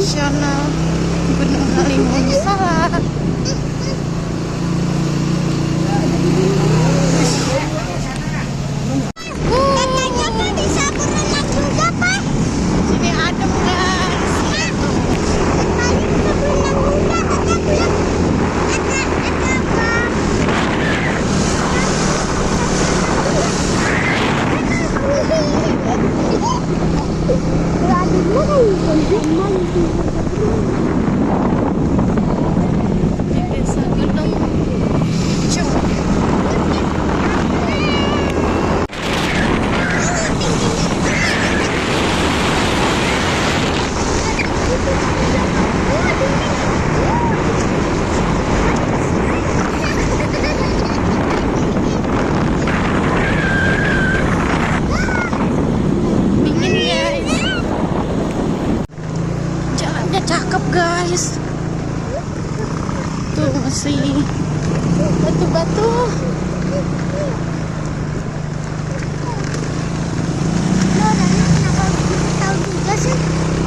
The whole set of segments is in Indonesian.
Nasional Gunung Halimun Salak. Sini adem guys. Desa Gunung Ijo. Dingin guys. Jalannya cakep guys. Tuh masih batu-batu.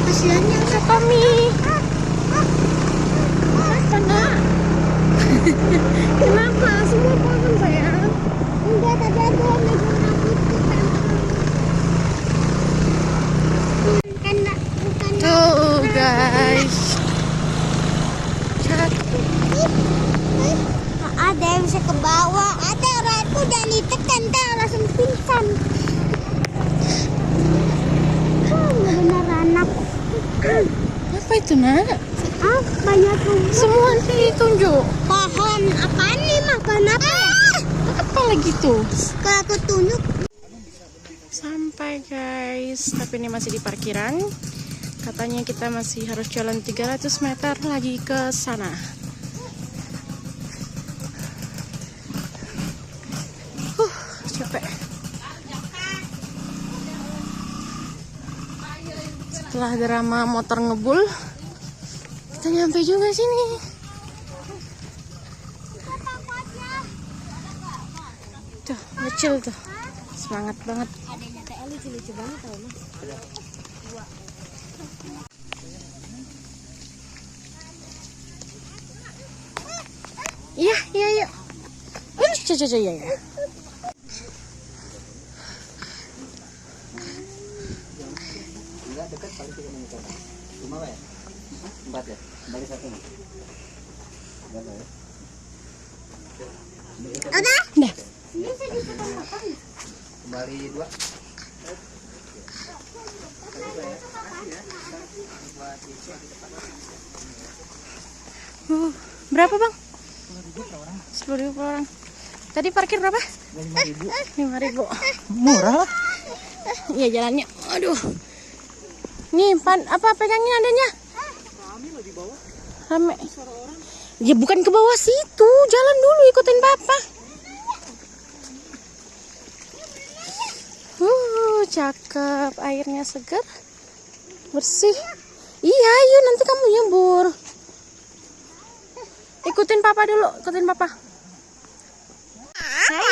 Kasihannya ke kami. Kenapa nak? Kenapa? Semua pohon sayang. Enggak, tadi ada yang megang rambut kita. Bukan. Tuh guys. Cakep. Ada yang bisa ke bawah, ada orang itu udah ditekan, langsung pingsan. Benar anak. Apa itu nak? Banyak rumput. Semua ditunjuk. Pohon apaan nih, makan apa? Apa lagi tuh? Kalau aku tunjuk. Sampai guys, tapi ini masih di parkiran. Katanya kita masih harus jalan 300 meter lagi ke sana. Capek. Setelah drama motor ngebul, kita nyampe juga sini. Tuh, kecil tuh. Semangat banget. Adanya TL lucu-lucu banget tau mas. Iya, iya, iya. Caca, iya, iya. Enggak dekat paling 3 menit. Cuma ya? 4 ya? Kembali 1 nih. Enggak ya? Udah? Dah. Kembali 2. Berapa bang? 10.000 per orang. Tadi parkir berapa? 5.000. Murah lah. Iya jalannya. Aduh. Nih apa pegangin adanya? Rame. Ya bukan ke bawah situ. Jalan dulu ikutin papa. Cakep. Airnya segar. Bersih. Iya, yuk nanti kamu nyebur. Ikutin papa dulu, ikutin papa. Hai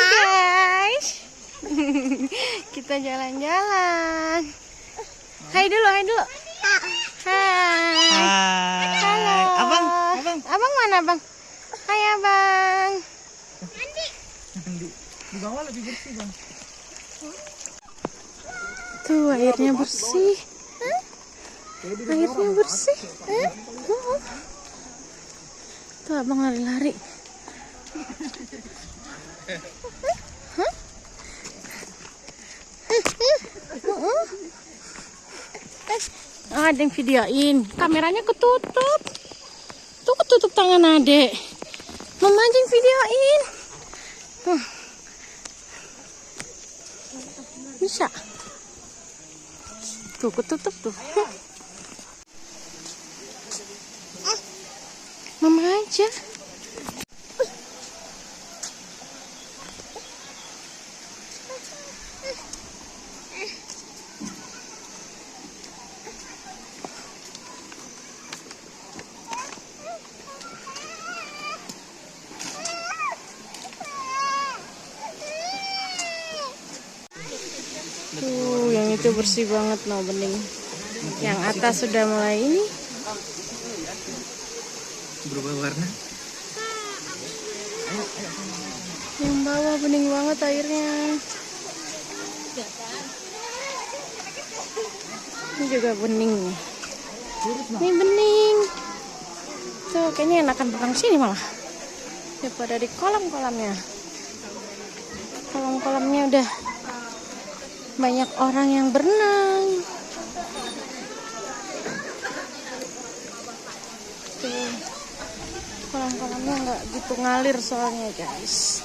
guys. Kita jalan-jalan. Hai dulu, hai dulu. Hai. Halo. Abang. Abang mana, Bang? Hai, Abang. Di bawah lebih bersih, Bang. Tuh, airnya bersih. Airnya bersih. Tuh, Abang lari-lari. Ada yang videoin. Kameranya ketutup. Tuh ketutup tangan adek. Memancing videoin. Bisa. Tuh ketutup tuh. Mama aja. Tuh, yang itu bersih banget, no bening. Yang atas sudah mulai ini Berubah warna. Yang bawah bening banget airnya. Ini juga bening nih. Ini bening. Tuh kayaknya enakan berenang sini malah daripada di kolam-kolamnya. Kolam-kolamnya udah banyak orang yang berenang. Tuh, kolam-kolamnya nggak gitu ngalir soalnya guys.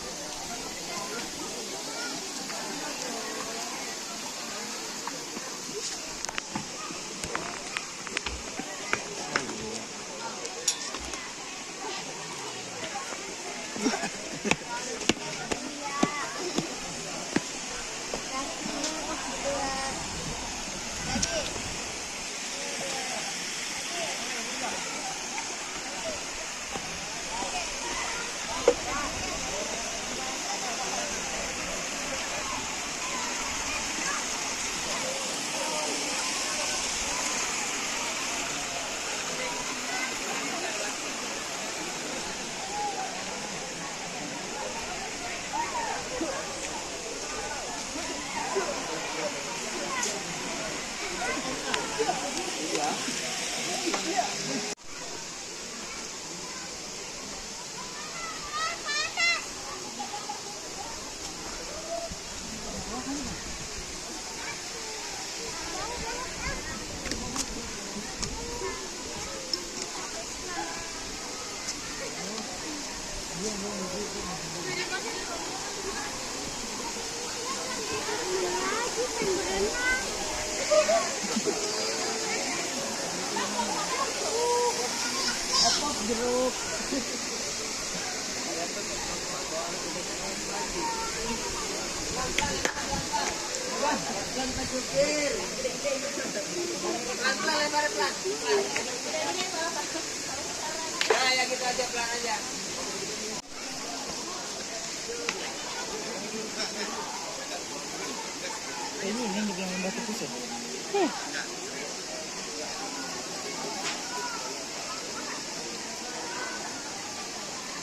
Ini yang dibilang batu pusat.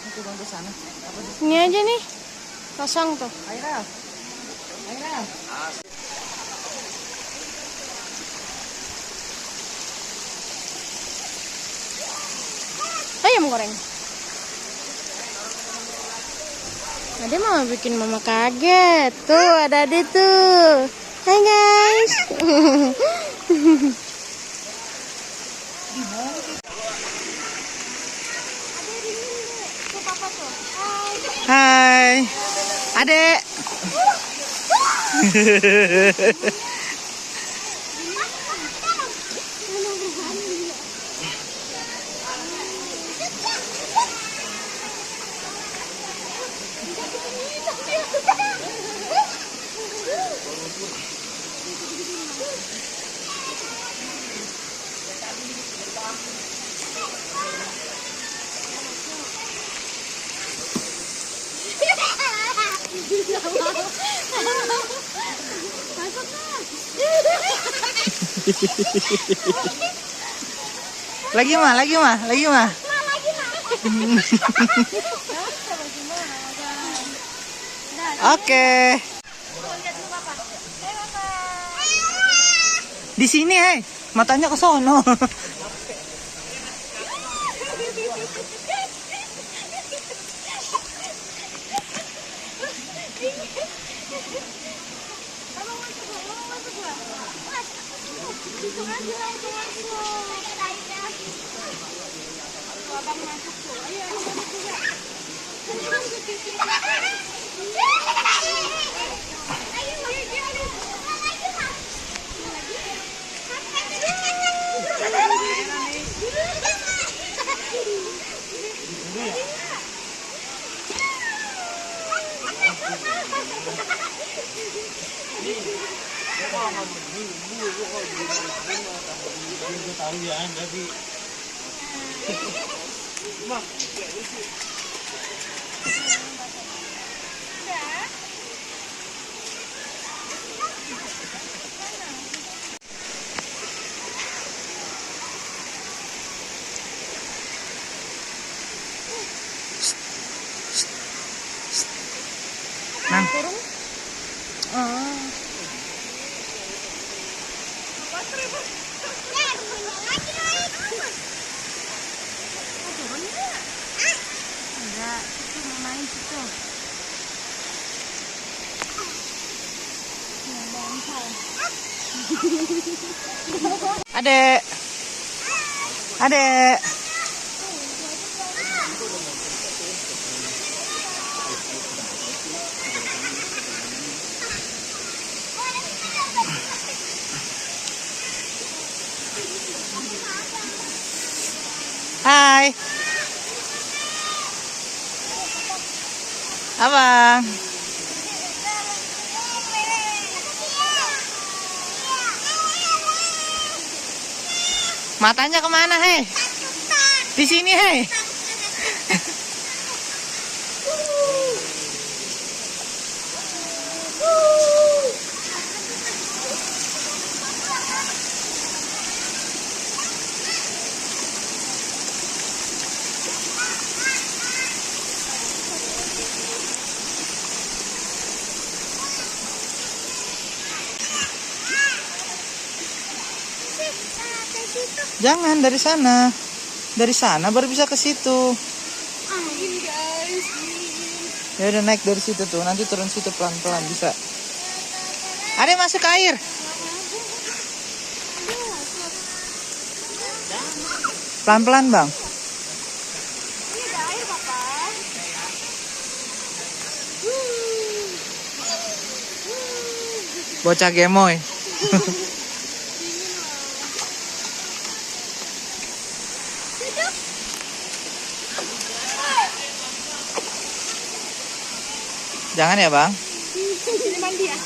Itu bang ke sana. Ini aja nih kosong tuh. Aira. Ayam goreng. Ade mau bikin mama kaget. Tuh ada Ade tuh. Hai guys. Hai. Adek. Lagi mah. Oke. Di sini, matanya ke sono. Enggak, itu mau main situ. Adek. Adek. Hai. Abang. Matanya kemana, hei? Di sini, hei. Jangan dari sana. Dari sana baru bisa ke situ. Ya udah naik dari situ tuh. Nanti turun situ pelan-pelan bisa. Adek masuk ke air. Pelan-pelan, Bang. Bocah gemoy. Jangan ya, Bang. Ini mandi ya,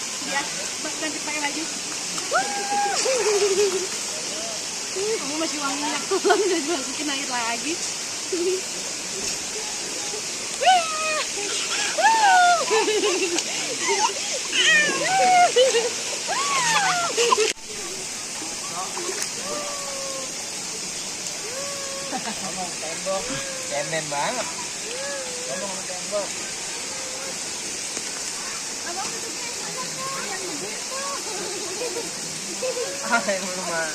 ganti pakai baju. Kamu masih wangi minyak tulang udah dimasukin air lagi. Ngomong tembok, cemen banget. Ngomong tembok. Ah, yang rumah.